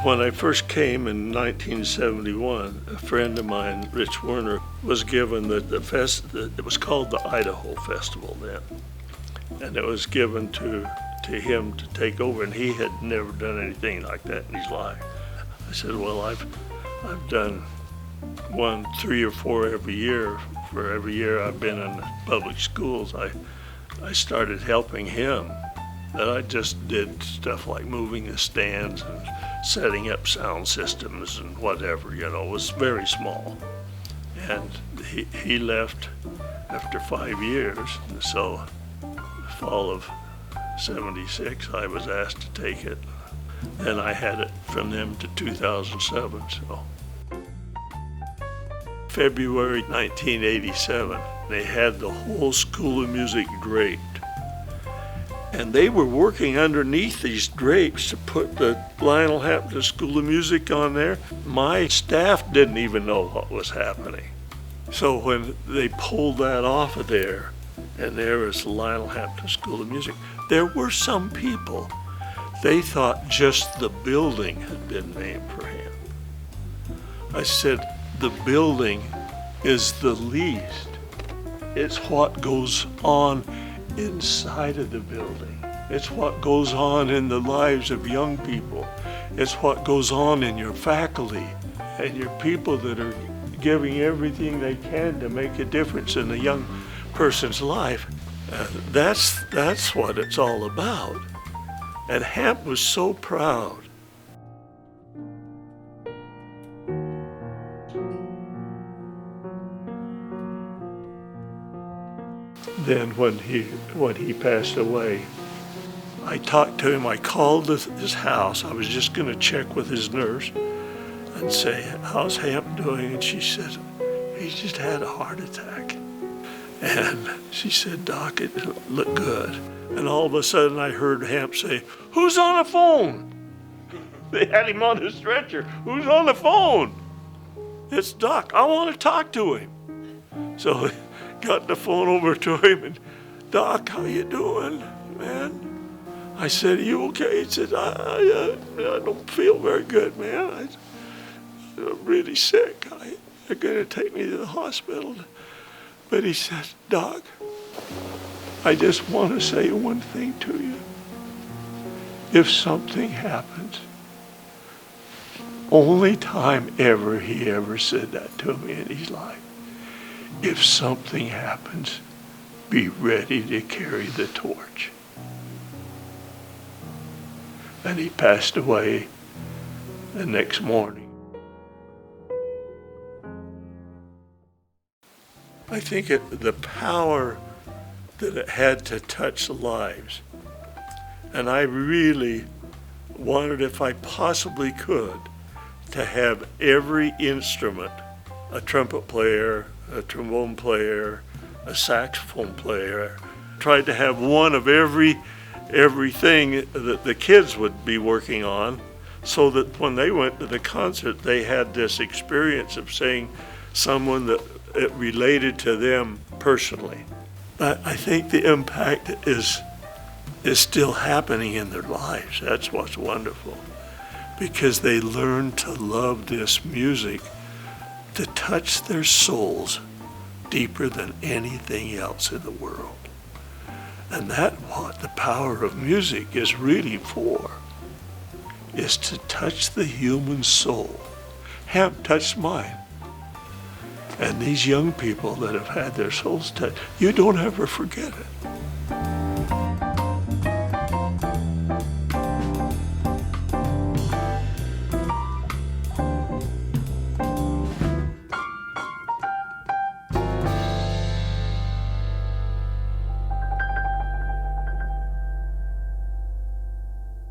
When I first came in 1971, a friend of mine, Rich Werner, was given it was called the Idaho Festival then. And it was given to him to take over, and he had never done anything like that in his life. I said, well, I've done 1, 3, or 4 every year. For every year I've been in the public schools, I started helping him. And I just did stuff like moving the stands and setting up sound systems and whatever, it was very small. And he left after 5 years, and so the fall of '76 I was asked to take it. And I had it from them to 2007, so. February 1987, they had the whole School of Music draped. And they were working underneath these drapes to put the Lionel Hampton School of Music on there. My staff didn't even know what was happening. So when they pulled that off of there, and there was the Lionel Hampton School of Music, there were some people, they thought just the building had been named for him. I said, the building is the least. It's what goes on inside of the building. It's what goes on in the lives of young people. It's what goes on in your faculty and your people that are giving everything they can to make a difference in a young person's life. That's what it's all about. And Hamp was so proud. Then when he passed away, I talked to him. I called his house. I was just going to check with his nurse and say, how's Hamp doing? And she said, he just had a heart attack. And she said, Doc, it looked good. And all of a sudden I heard Hamp say, who's on the phone? They had him on the stretcher. Who's on the phone? It's Doc. I want to talk to him. So got the phone over to him, and Doc, how you doing, man? I said, are you okay? He said, I don't feel very good, man. I'm really sick. They're going to take me to the hospital. But he said, Doc, I just want to say one thing to you. If something happens, only time ever he ever said that to me in his life. If something happens, be ready to carry the torch. And he passed away the next morning. I think the power that it had to touch lives, and I really wanted, if I possibly could, to have every instrument, a trumpet player, a trombone player, a saxophone player, tried to have one of everything that the kids would be working on, so that when they went to the concert, they had this experience of seeing someone that it related to them personally. But I think the impact is still happening in their lives. That's what's wonderful, because they learn to love this music to touch their souls deeper than anything else in the world. And that's what the power of music is really for, is to touch the human soul. Hamp touched mine. And these young people that have had their souls touched, you don't ever forget it.